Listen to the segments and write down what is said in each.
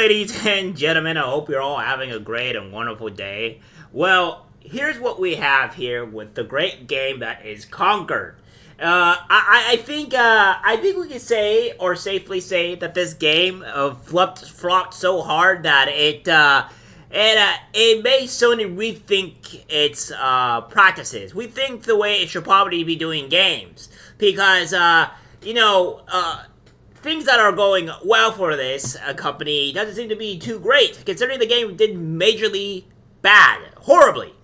ladies and gentlemen. I hope you're all having a great and wonderful day. Well, here's what we have here with the great game that is Concord. I think we can say, or safely say, that this game flopped so hard that it made Sony rethink its practices. We think the way it should probably be doing games because things that are going well for this company doesn't seem to be too great, considering the game did majorly bad, horribly.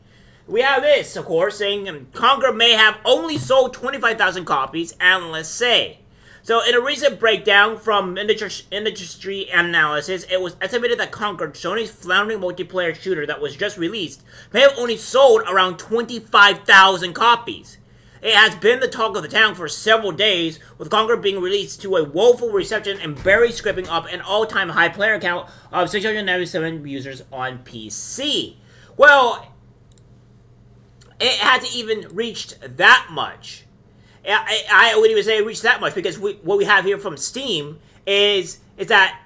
We have this, of course, saying Concord may have only sold 25,000 copies, analysts say. So, in a recent breakdown from industry analysis, it was estimated that Concord, Sony's floundering multiplayer shooter that was just released, may have only sold around 25,000 copies. It has been the talk of the town for several days, with Concord being released to a woeful reception and barely scraping up an all-time high player count of 697 users on PC. Well, it hasn't even reached that much. I wouldn't even say it reached that much, because what we have here from Steam is that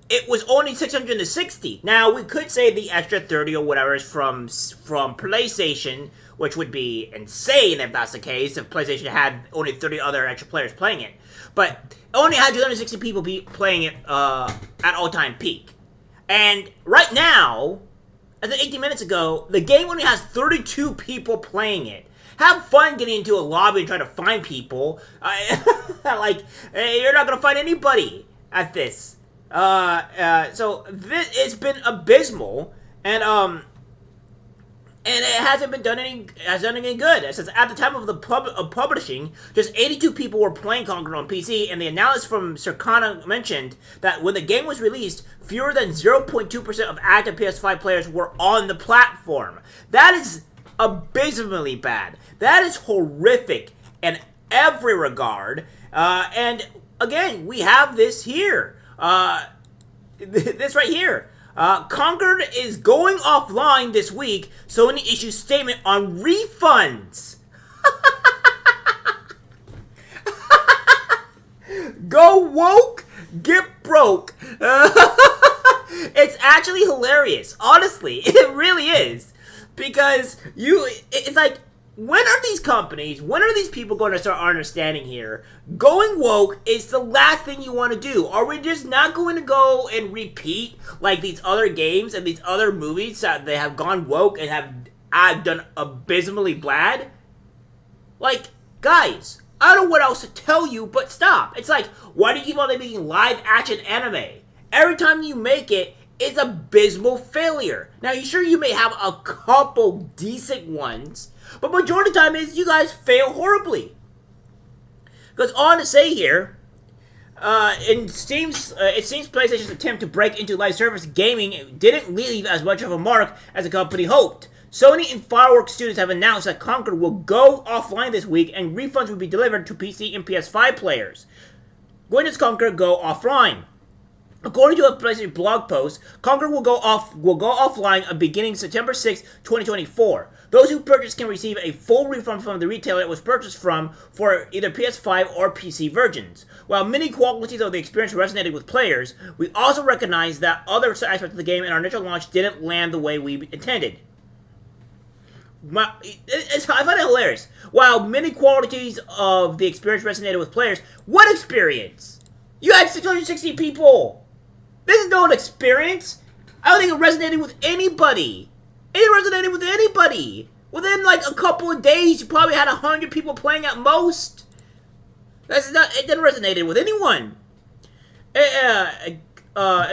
it was only 660. Now, we could say the extra 30 or whatever is from PlayStation, which would be insane if that's the case, if PlayStation had only 30 other extra players playing it. But it only had 260 people playing it at all-time peak. And right now, as of 18 minutes ago, the game only has 32 people playing it. Have fun getting into a lobby and trying to find people. You're not going to find anybody at this. So it's been abysmal, and it hasn't done any good. It says at the time of the publishing, just 82 people were playing Concord on PC, and the analyst from Circana mentioned that when the game was released, fewer than 0.2% of active PS5 players were on the platform. That is abysmally bad. That is horrific in every regard. And again, we have this here. This right here. Concord is going offline this week. Sony issues statement on refunds. Go woke, get broke. It's actually hilarious. Honestly, it really is. Because it's like, when are these people going to start understanding here? Going woke is the last thing you want to do. Are we just not going to go and repeat like these other games and these other movies that they have gone woke and have done abysmally bad? Like, guys, I don't know what else to tell you but stop. It's like, why do you keep on making live action anime? Every time you make it, it's abysmal failure. Now, you may have a couple decent ones, but majority of the time is you guys fail horribly. Because all I want to say here, it seems PlayStation's attempt to break into live service gaming didn't leave as much of a mark as the company hoped. Sony and Fireworks Studios have announced that Concord will go offline this week, and refunds will be delivered to PC and PS5 players. When does Concord go offline? According to a PlayStation blog post, Concord will go offline beginning September 6, 2024. Those who purchase can receive a full refund from the retailer it was purchased from for either PS5 or PC versions. While many qualities of the experience resonated with players, we also recognize that other aspects of the game in our initial launch didn't land the way we intended. I find it hilarious. While many qualities of the experience resonated with players, what experience? You had 660 people! This is no experience. I don't think it resonated with anybody. It resonated with anybody. Within like a couple of days, you probably had 100 people playing at most. It didn't resonate with anyone. It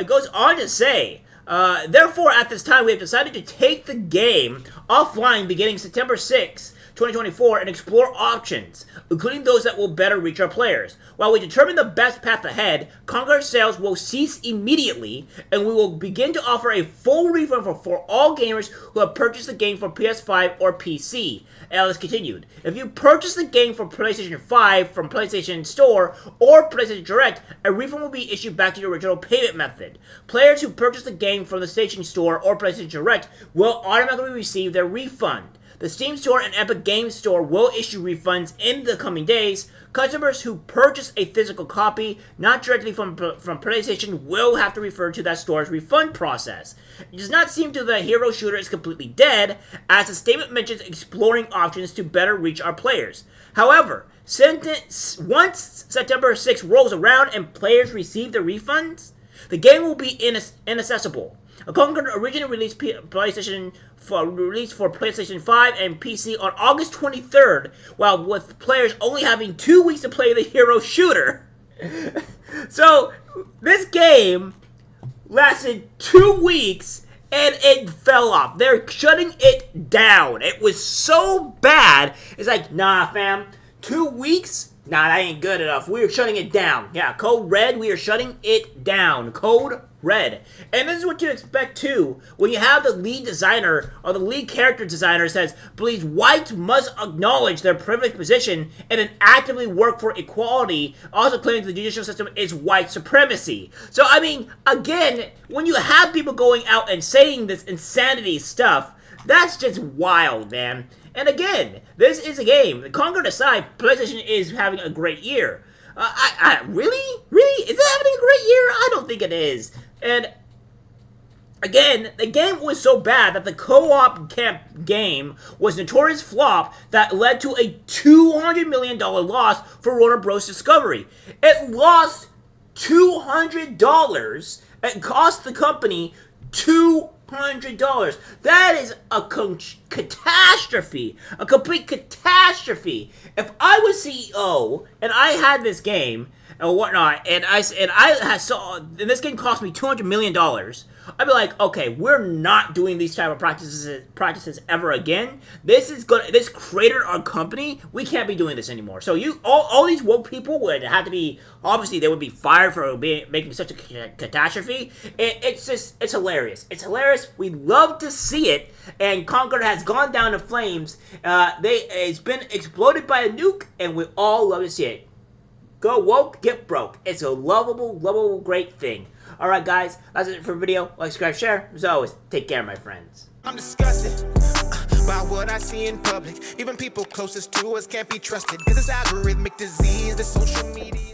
goes on to say, therefore, at this time, we have decided to take the game offline beginning September 6th, 2024, and explore options, including those that will better reach our players. While we determine the best path ahead, Concord sales will cease immediately, and we will begin to offer a full refund for all gamers who have purchased the game for PS5 or PC. Alice continued, if you purchase the game for PlayStation 5 from PlayStation Store or PlayStation Direct, a refund will be issued back to your original payment method. Players who purchase the game from the PlayStation Store or PlayStation Direct will automatically receive their refund. The Steam Store and Epic Games Store will issue refunds in the coming days. Customers who purchase a physical copy, not directly from PlayStation, will have to refer to that store's refund process. It does not seem to the hero shooter is completely dead, as the statement mentions exploring options to better reach our players. However, once September 6 rolls around and players receive their refunds, the game will be inaccessible. Concord originally released for PlayStation 5 and PC on August 23rd, while with players only having 2 weeks to play the hero shooter. So, this game lasted 2 weeks and it fell off. They're shutting it down. It was so bad. It's like, nah, fam, 2 weeks? Nah, that ain't good enough. We are shutting it down. Yeah, Code Red, we are shutting it down. Code Red. And this is what you expect too. When you have the lead designer or the lead character designer says, please, whites must acknowledge their privileged position and then actively work for equality, also claiming the judicial system is white supremacy. So, I mean, again, when you have people going out and saying this insanity stuff, that's just wild, man. And again, this is a game. The Concord aside, PlayStation is having a great year. Really? Really? Is it having a great year? I don't think it is. And again, the game was so bad that the co-op game was a notorious flop that led to a $200 million loss for Warner Bros. Discovery. It lost $200 and cost the company $200. That is a catastrophe. A complete catastrophe. If I was CEO and I had this game and whatnot, and this game cost me $200 million, I'd be like, okay, we're not doing these type of practices ever again. This cratered our company. We can't be doing this anymore. So all these woke people would have to be, obviously they would be fired for making such a catastrophe. It's hilarious. It's hilarious. We love to see it. And Concord has gone down in flames. It's been exploded by a nuke, and we all love to see it. Go woke, get broke. It's a lovable, great thing. Alright guys, that's it for the video. Like, subscribe, share. As always, take care, my friends. I'm disgusted by what I see in public. Even people closest to us can't be trusted, 'cause it's algorithmic disease, the social media.